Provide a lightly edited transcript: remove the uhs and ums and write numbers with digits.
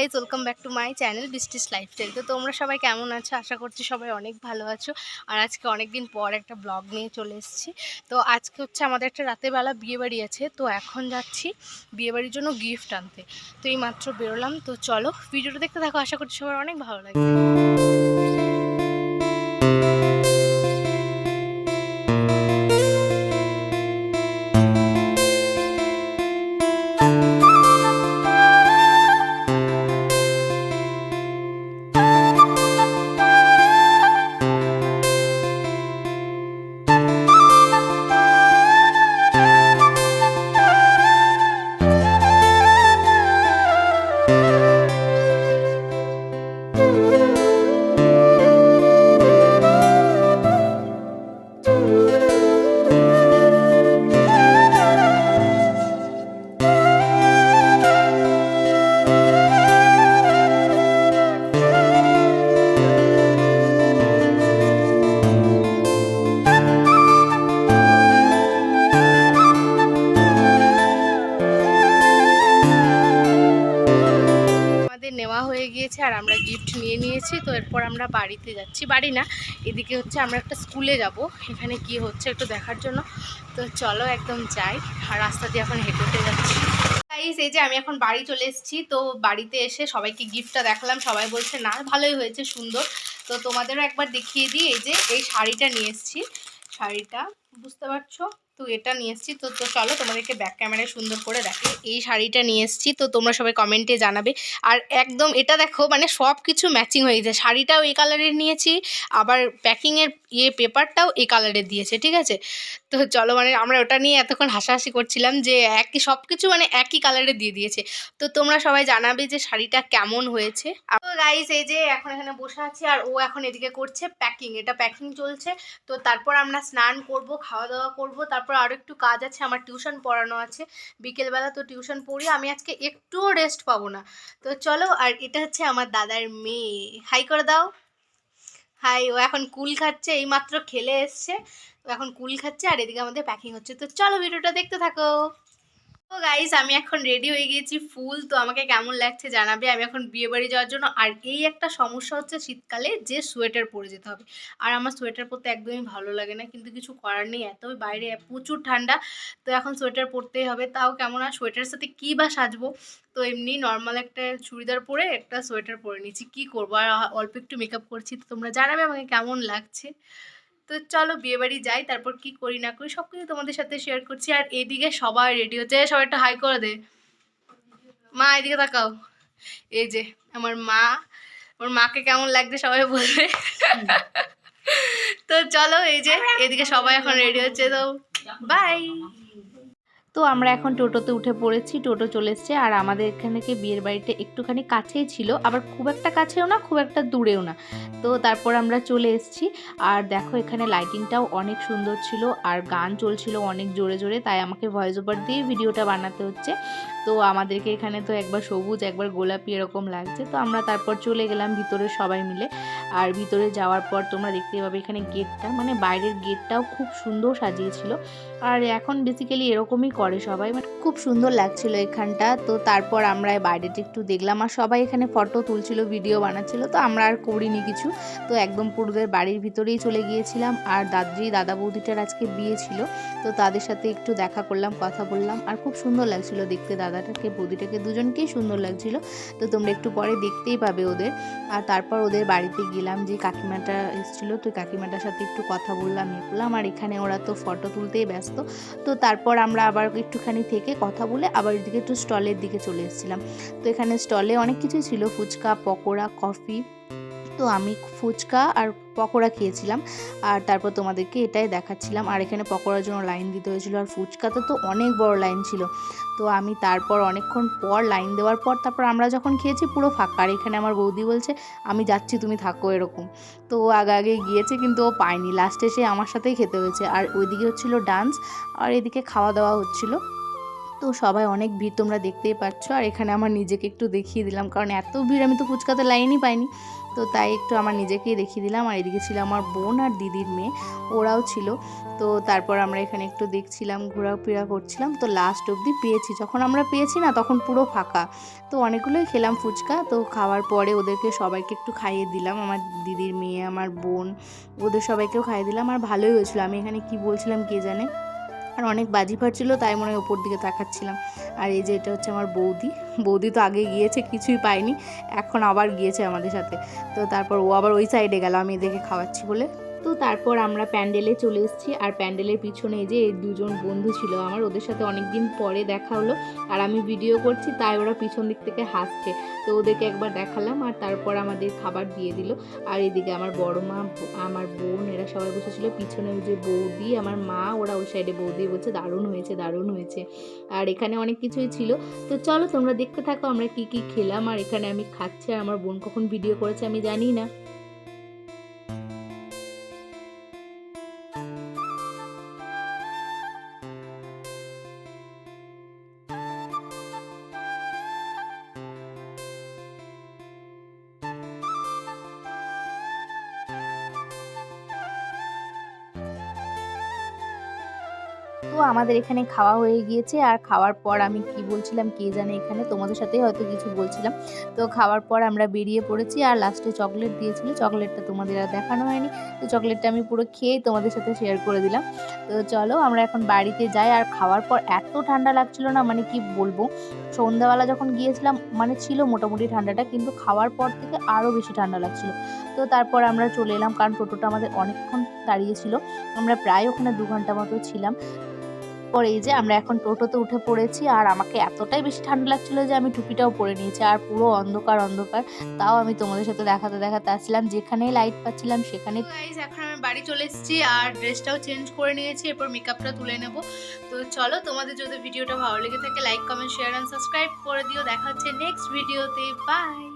Guys, welcome back to my channel বৃষ্টিস lifestyle. তো তোমরা সবাই কেমন আছো? আশা করছি সবাই অনেক ভালো আছো। আর আজকে অনেক দিন পর একটা ব্লগ নিয়ে চলে এসেছি। তো আজকে হচ্ছে আমাদের একটা রাতেরবেলা বিয়েবাড়ি আছে, তো এখন যাচ্ছি বিয়েবাড়ির জন্য গিফট আনতে। তো এই মাত্র বেরোলাম। তো চলো ভিডিওটা দেখতে থাকো, আশা করছি সবার অনেক ভালো লাগবে। নেওয়া হয়ে গিয়েছে আর আমরা গিফট নিয়ে নিয়েছি। তো এরপর আমরা বাড়িতে যাচ্ছি, বাড়ি না, এদিকে হচ্ছে আমরা একটা স্কুলে যাব, এখানে কি হচ্ছে একটু দেখার জন্য। তো চলো একদম যাই। আর রাস্তা দিয়ে এখন হেঁটে হেঁটে যাচ্ছি। গাইস, এই যে আমি এখন বাড়ি চলে এসেছি। তো বাড়িতে এসে সবাইকে গিফটটা দেখালাম, সবাই বলছে না ভালোই হয়েছে, সুন্দর। তো তোমাদেরও একবার দেখিয়ে দিই। এই যে এই শাড়িটা নিয়ে এসেছি, শাড়িটা বুঝতে পারছো তো, এটা নিয়ে এসেছি। তো চলো তোমাদেরকে ব্যাক ক্যামেরায় সুন্দর করে দেখো। এই শাড়িটা নিয়ে এসেছি, তো তোমরা সবাই কমেন্টে জানাবে। আর একদম এটা দেখো, মানে সব কিছু ম্যাচিং হয়ে গেছে। শাড়িটাও এই কালারের নিয়েছি, আবার প্যাকিংয়ের পেপারটাও এই কালারের দিয়েছে, ঠিক আছে। তো চলো, মানে আমরা ওটা নিয়ে এতক্ষণ হাসাহাসি করছিলাম যে একই সব কিছু মানে একই কালারে দিয়ে দিয়েছে। তো তোমরা সবাই জানাবে যে শাড়িটা কেমন হয়েছে। তো গাইস, এই যে এখন এখানে বসে আছি আর ও এখন এদিকে করছে প্যাকিং, এটা প্যাকিং চলছে। তো তারপর আমরা স্নান করব, খাওয়া দাওয়া করব, তারপর আরও একটু কাজ আছে, আমার টিউশন পড়ানো আছে বিকেলবেলা। তো টিউশন পড়ি, আমি আজকে একটুও রেস্ট পাবো না। তো চলো। আর এটা হচ্ছে আমার দাদার মেয়ে, হাই করে দাও। হাই। ও এখন কুল খাচ্ছে, এইমাত্র খেলে এসছে, ও এখন কুল খাচ্ছে। আর এদিকে আমাদের প্যাকিং হচ্ছে। তো চলো ভিডিওটা দেখতে থাকো। তো গাইস, আমি এখন রেডি হয়ে গিয়েছি ফুল। তো আমাকে কেমন লাগছে জানাবে। আমি এখন বিয়ে বাড়ি যাওয়ার জন্য। আর এই একটা সমস্যা হচ্ছে শীতকালে যে সোয়েটার পরে যেতে হবে। আর আমার সোয়েটার পরতে একদমই ভালো লাগে না, কিন্তু কিছু করার নেই, এত বাইরে প্রচুর ঠান্ডা। তো এখন সোয়েটার পরতেই হবে। তাও কেমন, আর সোয়েটারের সাথে কী বা সাজবো। তো এমনি নর্মাল একটা চুড়িদার পরে একটা সোয়েটার পরে নিচ্ছি, কী করবো। আর অল্প একটু মেকআপ করছি। তো তোমরা জানাবে আমাকে কেমন লাগছে। তো চলো বিয়েবাড়ি যাই, তারপর কি করি না করি সব কিছু তোমাদের সাথে শেয়ার করছি। আর এদিকে সবাই রেডি হচ্ছে, সবাই একটা হাই করে দে। মা এদিকে তাকাও। এই যে আমার মা, ওর মাকে কেমন লাগছে সবাই বলবে। তো চলো, এই যে এদিকে সবাই এখন রেডি হচ্ছে। তো বাই। তো আমরা এখন টোটোতে উঠে পড়েছি, টোটো চলে এসছে। আর আমাদের এখানে বিয়ের বাড়িটা একটুখানি কাছেই ছিল, আবার খুব একটা কাছেও না, খুব একটা দূরেও না। তো তারপর আমরা চলে এসেছি। আর দেখো এখানে লাইটিংটাও অনেক সুন্দর ছিল, আর গান চলছিল অনেক জোরে জোরে, তাই আমাকে ভয়েস ওভার দিয়ে ভিডিওটা বানাতে হচ্ছে। তো আমাদেরকে এখানে তো একবার সবুজ একবার গোলাপি এরকম লাগছে। তো আমরা তারপর চলে গেলাম ভিতরে সবাই মিলে। আর ভিতরে যাওয়ার পর তোমরা দেখতে পাবে এখানে গেটটা, মানে বাইরের গেটটাও খুব সুন্দর সাজিয়েছিল। আর এখন বেসিক্যালি এরকমই করে সবাই, মানে খুব সুন্দর লাগছিল এখানটা। তো তারপর আমরা বাইরেটা একটু দেখলাম, আর সবাই এখানে ফটো তুলছিল, ভিডিও বানাচ্ছিল। তো আমরা আর করিনি কিছু, তো একদম পুরুদের বাড়ির ভিতরেই চলে গিয়েছিলাম। আর দাদা বৌদিটার আজকে বিয়ে ছিল, তো তাদের সাথে একটু দেখা করলাম, কথা বললাম। আর খুব সুন্দর লাগছিল দেখতে, দাদাটাকে বৌদিটাকে দুজনকেই সুন্দর লাগছিল। তো তোমরা একটু পরে দেখতেই পাবে ওদের। আর তারপর ওদের বাড়িতে গেলাম, যে কাকিমাটা এসেছিলো, তো কাকিমাটার সাথে একটু কথা বললাম, করলাম। আর এখানে ওরা তো ফটো তুলতেই ব্যস্ত। তো তারপর আমরা আবার একটুখানি থেকে কথা বলে আবার এদিকে একটু স্টলের দিকে চলে এসেছিলাম। তো এখানে স্টলে অনেক কিছুই ছিল, ফুচকা, পকোড়া, কফি। তো আমি ফুচকা আর পকোড়া খেয়েছিলাম, আর তারপর তোমাদেরকে এটাই দেখাচ্ছিলাম। আর এখানে পকোড়ার জন্য লাইন দিতে হয়েছিল, আর ফুচকাতে তো অনেক বড় লাইন ছিল। তো আমি তারপর অনেকক্ষণ পর লাইন দেওয়ার পর তারপর আমরা যখন খেয়েছি পুরো ফাঁকা। আর এখানে আমার বৌদি বলছে আমি যাচ্ছি তুমি থাকো এরকম। তো ও আগে আগে গিয়েছে, কিন্তু ও পায়নি, লাস্টে সে আমার সাথেই খেতে হয়েছে। আর ওইদিকে হচ্ছিলো ডান্স, আর এদিকে খাওয়া দাওয়া হচ্ছিলো। তো সবাই অনেক ভিড় তোমরা দেখতেই পাচ্ছ। আর এখানে আমার নিজেকে একটু দেখিয়ে দিলাম, কারণ এত ভিড় আমি তো ফুচকাতে লাইনই পাইনি, তো তাই একটু আমার নিজেকেই দেখিয়ে দিলাম। আর এদিকে ছিল আমার বোন আর দিদির মেয়ে, ওরাও ছিল। তো তারপর আমরা এখানে একটু দেখছিলাম, ঘোরাফেরা করছিলাম। তো লাস্ট অবধি পেয়েছি, যখন আমরা পেয়েছি না তখন পুরো ফাঁকা। তো অনেকগুলোই খেলাম ফুচকা। তো খাওয়ার পরে ওদেরকে সবাইকে একটু খাইয়ে দিলাম, আমার দিদির মেয়ে, আমার বোন, ওদের সবাইকেও খাইয়ে দিলাম। আর ভালোই হয়েছিল। আমি এখানে কি বলছিলাম কে জানে, আর অনেক বাজি ফাটছিল, তাই মনে হয় ওপর দিকে তাকাচ্ছিলাম। আর এই যে এটা হচ্ছে আমার বৌদি। বৌদি তো আগে গিয়েছে, কিছুই পায়নি, এখন আবার গিয়েছে আমাদের সাথে। তো তারপর ও আবার ওই সাইডে গেল আমি এদেরকে খাওয়াচ্ছি বলে। তো তারপর আমরা প্যান্ডেলে চলে এসেছি। আর প্যান্ডেলের পিছনে এই যে এই দুজন বন্ধু ছিল আমার, ওদের সাথে অনেক দিন পরে দেখা হলো। আর আমি ভিডিও করছি তাই ওরা পিছন দিক থেকে হাসছে, তো ওদেরকে একবার দেখালাম। আর তারপর আমাদের খাবার দিয়ে দিল। আর এদিকে আমার বড় মা, আমার বোন, এরা সবাই বসেছিল। পিছনে ওই যে বৌদি, আমার মা, ওরা ওই সাইডে বৌদি বলছে দারুণ হয়েছে, দারুণ হয়েছে। আর এখানে অনেক কিছুই ছিল। তো চলো তোমরা দেখতে থাকো আমরা কি কি খেলাম। আর এখানে আমি খাচ্ছি, আর আমার বোন কখন ভিডিও করেছে আমি জানি না। তো আমাদের এখানে খাওয়া হয়ে গিয়েছে। আর খাওয়ার পর আমি কি বলছিলাম কে জানে, এখানে তোমাদের সাথেই হয়তো কিছু বলছিলাম। তো খাওয়ার পর আমরা বেরিয়ে পড়েছি। আর লাস্টে চকলেট দিয়েছিল, চকলেটটা তোমাদের আর দেখানো হয়নি। তো চকলেটটা আমি পুরো খেয়েই তোমাদের সাথে শেয়ার করে দিলাম। তো চলো আমরা এখন বাড়িতে যাই। আর খাওয়ার পর এত ঠান্ডা লাগছিল না, মানে কি বলবো, সন্ধ্যাবেলা যখন গিয়েছিলাম মানে ছিল মোটামুটি ঠান্ডাটা, কিন্তু খাওয়ার পর থেকে আরও বেশি ঠান্ডা লাগছিল। তো তারপর আমরা চলে এলাম, কারণ টোটোটা আমাদের অনেকক্ষণ দাঁড়িয়েছিল, আমরা প্রায় ওখানে 2 ঘন্টা মতো ছিলাম। পরে এই যে আমরা এখন টোটোতে উঠে পড়েছি। আর আমাকে এতটাই বেশি ঠান্ডা লাগছিল যে আমি টুপিটাও পরে নিয়েছি। আর পুরো অন্ধকার অন্ধকার, তাও আমি তোমাদের সাথে দেখাতে দেখাতে আসছিলাম, যেখানেই লাইট পাচ্ছিলাম সেখানে। গাইস এখন আমি বাড়ি চলে এসেছি, আর ড্রেসটাও চেঞ্জ করে নিয়েছি, এরপর মেকআপটা তুলে নেব। তো চলো, তোমাদের যদি ভিডিওটা ভালো লেগে থাকে like comment share and subscribe করে দিও। দেখা হচ্ছে নেক্সট ভিডিওতে, বাই।